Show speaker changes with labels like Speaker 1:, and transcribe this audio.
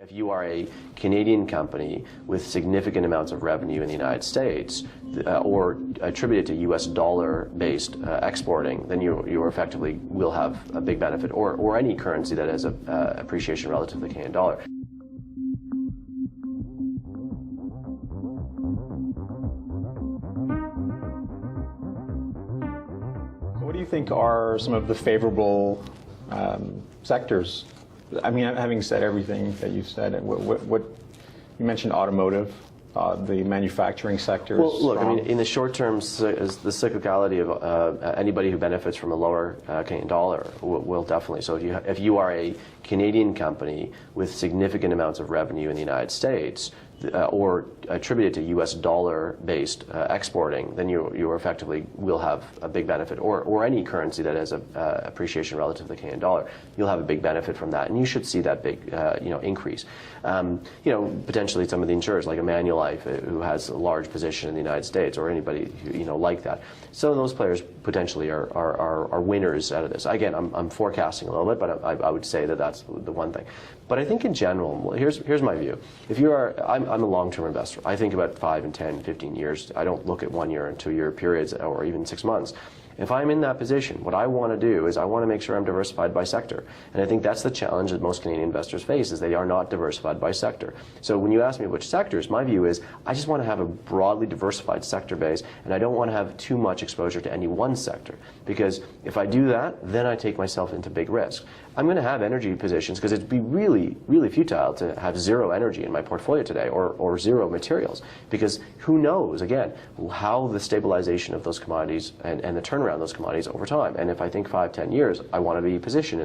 Speaker 1: If you are a Canadian company with significant amounts of revenue in the United States or attributed to US dollar-based exporting, then you effectively will have a big benefit, or any currency that has appreciation relative to the Canadian dollar.
Speaker 2: What do you think are some of the favorable sectors? I mean, having said everything that you've said, what you mentioned automotive, the manufacturing sector.
Speaker 1: Well, look, I mean, in the short term, the cyclicality of anybody who benefits from a lower Canadian dollar will definitely. So if you are a Canadian company with significant amounts of revenue in the United States or attributed to US dollar-based exporting, then you effectively will have a big benefit, or any currency that has appreciation relative to the Canadian dollar, you'll have a big benefit from that, and you should see that big increase. Potentially some of the insurers like a Manulife who has a large position in the United States, or anybody who, like that. Some of those players potentially are winners out of this. Again, I'm forecasting a little bit, but I would say that that's the one thing. But I think in general, here's my view. If you are, I'm a long-term investor. I think about 5 and 10, 15 years. I don't look at 1 year and 2 year periods or even 6 months. If I'm in that position, what I want to do is I want to make sure I'm diversified by sector. And I think that's the challenge that most Canadian investors face, is they are not diversified by sector. So when you ask me which sectors, my view is I just want to have a broadly diversified sector base, and I don't want to have too much exposure to any one sector. Because if I do that, then I take myself into big risk. I'm going to have energy positions because it'd be really, really futile to have zero energy in my portfolio today, or zero materials. Because who knows, again, how the stabilization of those commodities and the turnaround of those commodities over time. And if I think 5, 10 years, I want to be positioned